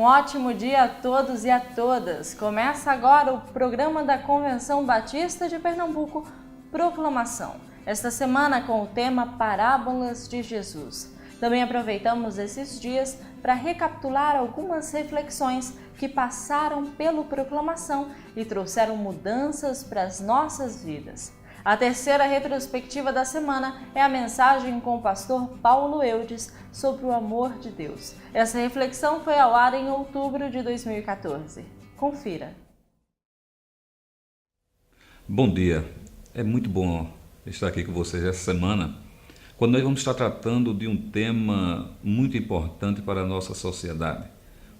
Um ótimo dia a todos e a todas. Começa agora o programa da Convenção Batista de Pernambuco, Proclamação. Esta semana com o tema Parábolas de Jesus. Também aproveitamos esses dias para recapitular algumas reflexões que passaram pelo Proclamação e trouxeram mudanças para as nossas vidas. A terceira retrospectiva da semana é a mensagem com o pastor Paulo Eudes sobre o amor de Deus. Essa reflexão foi ao ar em outubro de 2014. Confira. Bom dia, é muito bom estar aqui com vocês essa semana, quando nós vamos estar tratando de um tema muito importante para a nossa sociedade,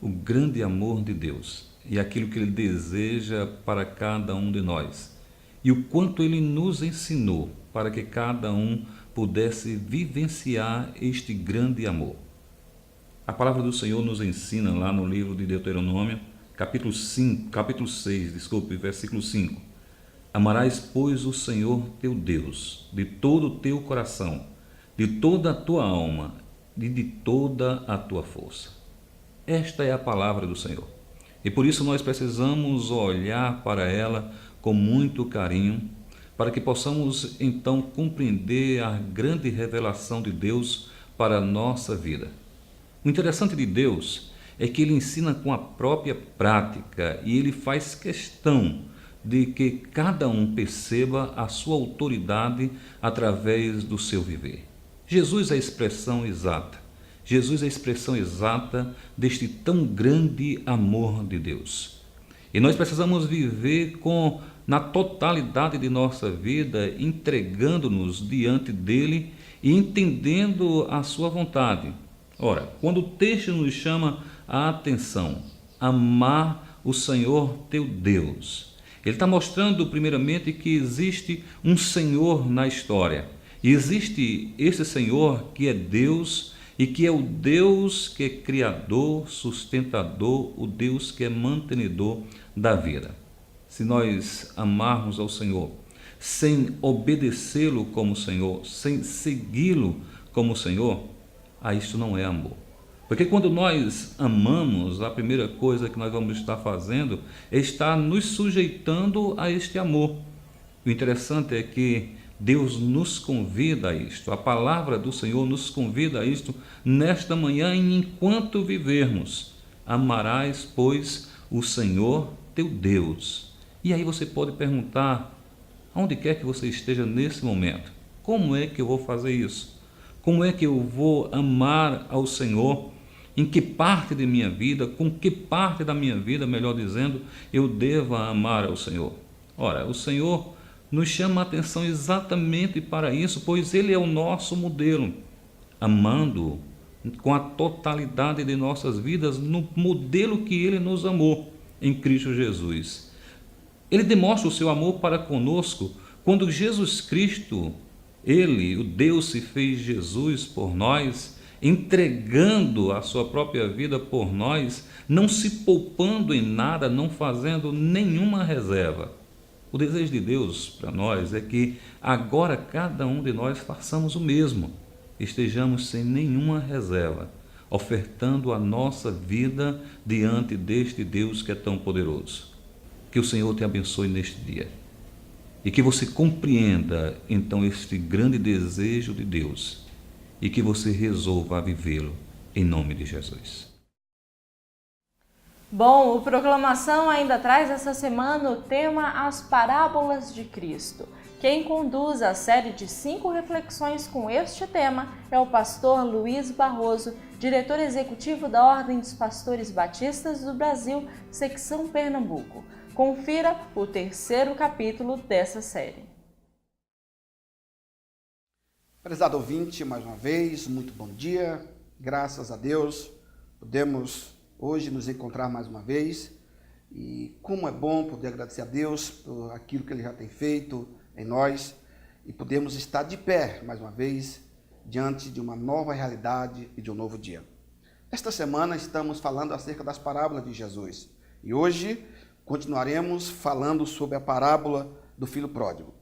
o grande amor de Deus e aquilo que Ele deseja para cada um de nós. E o quanto Ele nos ensinou para que cada um pudesse vivenciar este grande amor. A palavra do Senhor nos ensina lá no livro de Deuteronômio, capítulo 6, versículo 5. Amarás, pois, o Senhor teu Deus, de todo o teu coração, de toda a tua alma e de toda a tua força. Esta é a palavra do Senhor. E por isso nós precisamos olhar para ela com muito carinho, para que possamos então compreender a grande revelação de Deus para a nossa vida. O interessante de Deus é que Ele ensina com a própria prática e Ele faz questão de que cada um perceba a sua autoridade através do seu viver. Jesus é a expressão exata. Jesus é a expressão exata deste tão grande amor de Deus. E nós precisamos viver na totalidade de nossa vida, entregando-nos diante dele e entendendo a sua vontade. Ora, quando o texto nos chama a atenção, amar o Senhor teu Deus, ele está mostrando primeiramente que existe um Senhor na história. E existe esse Senhor que é Deus e que é o Deus que é criador, sustentador, o Deus que é mantenedor da vida. Se nós amarmos ao Senhor, sem obedecê-lo como Senhor, sem segui-lo como Senhor, isso não é amor. Porque quando nós amamos, a primeira coisa que nós vamos estar fazendo é estar nos sujeitando a este amor. O interessante é que Deus nos convida a isto, a palavra do Senhor nos convida a isto nesta manhã e enquanto vivermos. Amarás, pois, o Senhor teu Deus. E aí você pode perguntar, aonde quer que você esteja nesse momento, como é que eu vou fazer isso? Como é que eu vou amar ao Senhor? Em que parte de minha vida, com que parte da minha vida, melhor dizendo, eu deva amar ao Senhor? Ora, o Senhor nos chama a atenção exatamente para isso, pois Ele é o nosso modelo, amando com a totalidade de nossas vidas no modelo que Ele nos amou em Cristo Jesus. Ele demonstra o seu amor para conosco quando Jesus Cristo, Ele, o Deus, se fez Jesus por nós, entregando a sua própria vida por nós, não se poupando em nada, não fazendo nenhuma reserva. O desejo de Deus para nós é que agora cada um de nós façamos o mesmo, estejamos sem nenhuma reserva, ofertando a nossa vida diante deste Deus que é tão poderoso. Que o Senhor te abençoe neste dia e que você compreenda então este grande desejo de Deus e que você resolva vivê-lo em nome de Jesus. Bom, o Proclamação ainda traz essa semana o tema As Parábolas de Cristo. Quem conduz a série de 5 reflexões com este tema é o pastor Luiz Barroso, diretor executivo da Ordem dos Pastores Batistas do Brasil, secção Pernambuco. Confira o terceiro capítulo dessa série. Prezado ouvinte, mais uma vez, muito bom dia. Graças a Deus, podemos hoje nos encontrar mais uma vez. E como é bom poder agradecer a Deus por aquilo que Ele já tem feito em nós e podemos estar de pé, mais uma vez, diante de uma nova realidade e de um novo dia. Esta semana estamos falando acerca das parábolas de Jesus e hoje continuaremos falando sobre a parábola do filho pródigo.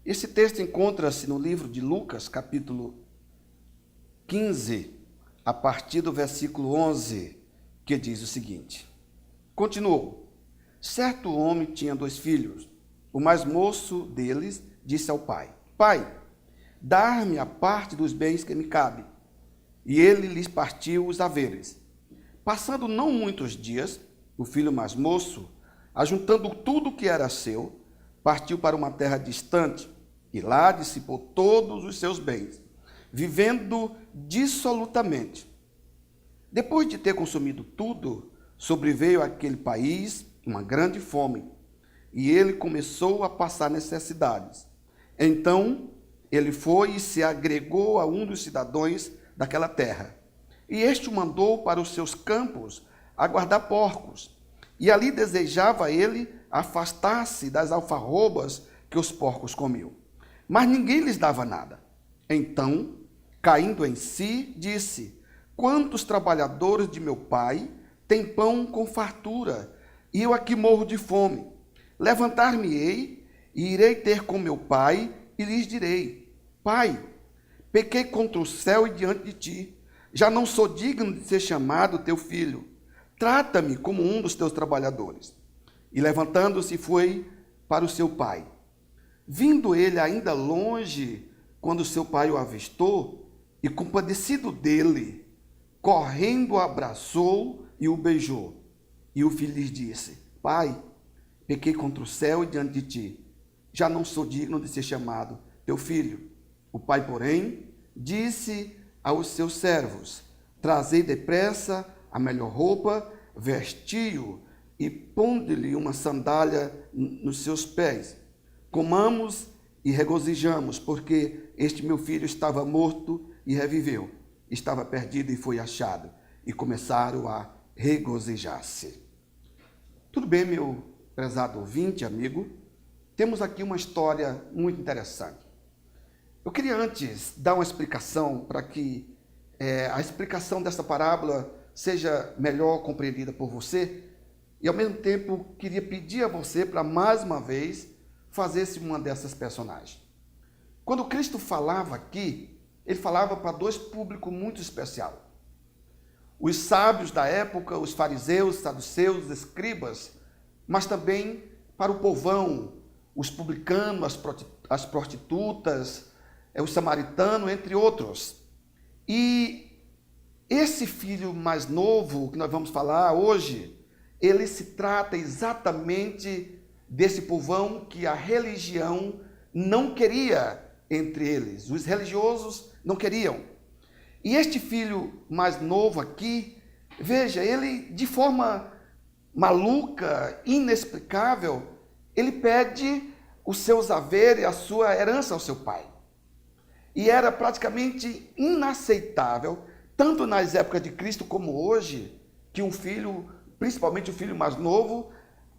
Esse texto encontra-se no livro de Lucas, capítulo 15, a partir do versículo 11, que diz o seguinte: continuou: certo homem tinha 2 filhos. O mais moço deles disse ao pai: Pai, dar-me a parte dos bens que me cabe. E ele lhes partiu os haveres. Passando não muitos dias, o filho mais moço, ajuntando tudo que era seu, partiu para uma terra distante e lá dissipou todos os seus bens, vivendo dissolutamente. Depois de ter consumido tudo, sobreveio àquele país uma grande fome, e ele começou a passar necessidades. Então, ele foi e se agregou a um dos cidadãos daquela terra, e este o mandou para os seus campos a guardar porcos, e ali desejava ele afastar-se das alfarrobas que os porcos comiam. Mas ninguém lhes dava nada. Então, caindo em si, disse: quantos trabalhadores de meu pai têm pão com fartura, e eu aqui morro de fome? Levantar-me-ei e irei ter com meu pai, e lhes direi: Pai, pequei contra o céu e diante de ti. Já não sou digno de ser chamado teu filho. Trata-me como um dos teus trabalhadores. E levantando-se foi para o seu pai. Vindo ele ainda longe, quando seu pai o avistou, e compadecido dele, correndo o abraçou e o beijou. E o filho lhes disse: Pai, pequei contra o céu e diante de ti. Já não sou digno de ser chamado teu filho. O pai, porém, disse aos seus servos: trazei depressa a melhor roupa, vestiu-o e ponde-lhe uma sandália nos seus pés. Comamos e regozijamos, porque este meu filho estava morto e reviveu, estava perdido e foi achado. E começaram a regozijar-se. Tudo bem, meu prezado ouvinte, amigo? Temos aqui uma história muito interessante. Eu queria antes dar uma explicação para que a explicação dessa parábola seja melhor compreendida por você, e ao mesmo tempo queria pedir a você para mais uma vez fazer-se uma dessas personagens. Quando Cristo falava aqui, ele falava para 2 públicos muito especiais. Os sábios da época, os fariseus, saduceus, escribas, mas também para o povão, os publicanos, as prostitutas, os samaritanos, entre outros. E esse filho mais novo, que nós vamos falar hoje, ele se trata exatamente desse povão que a religião não queria entre eles. Os religiosos não queriam. E este filho mais novo aqui, veja, ele de forma maluca, inexplicável, ele pede os seus haveres, a sua herança ao seu pai. E era praticamente inaceitável, tanto nas épocas de Cristo como hoje, que um filho, principalmente o filho mais novo,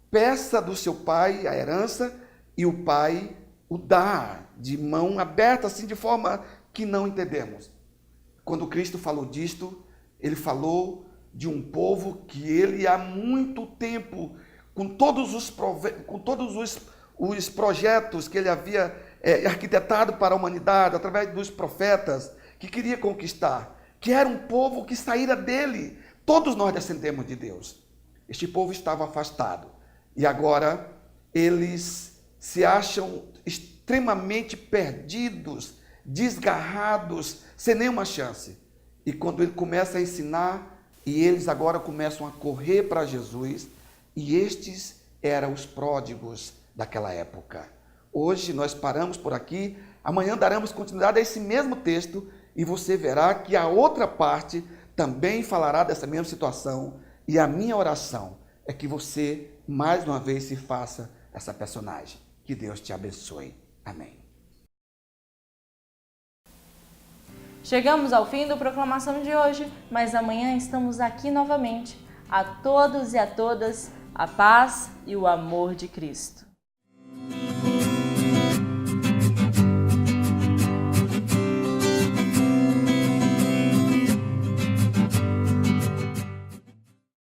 peça do seu pai a herança e o pai o dá de mão aberta, assim, de forma que não entendemos. Quando Cristo falou disto, ele falou de um povo que ele há muito tempo, com todos os projetos que ele havia arquitetado para a humanidade, através dos profetas, que queria conquistar, que era um povo que saíra dele. Todos nós descendemos de Deus. Este povo estava afastado. E agora eles se acham extremamente perdidos, desgarrados, sem nenhuma chance. E quando ele começa a ensinar, e eles agora começam a correr para Jesus, e estes eram os pródigos daquela época. Hoje nós paramos por aqui, amanhã daremos continuidade a esse mesmo texto, e você verá que a outra parte também falará dessa mesma situação, e a minha oração é que você, mais uma vez, se faça essa personagem. Que Deus te abençoe. Amém. Chegamos ao fim do Proclamação de hoje, mas amanhã estamos aqui novamente. A todos e a todas, a paz e o amor de Cristo.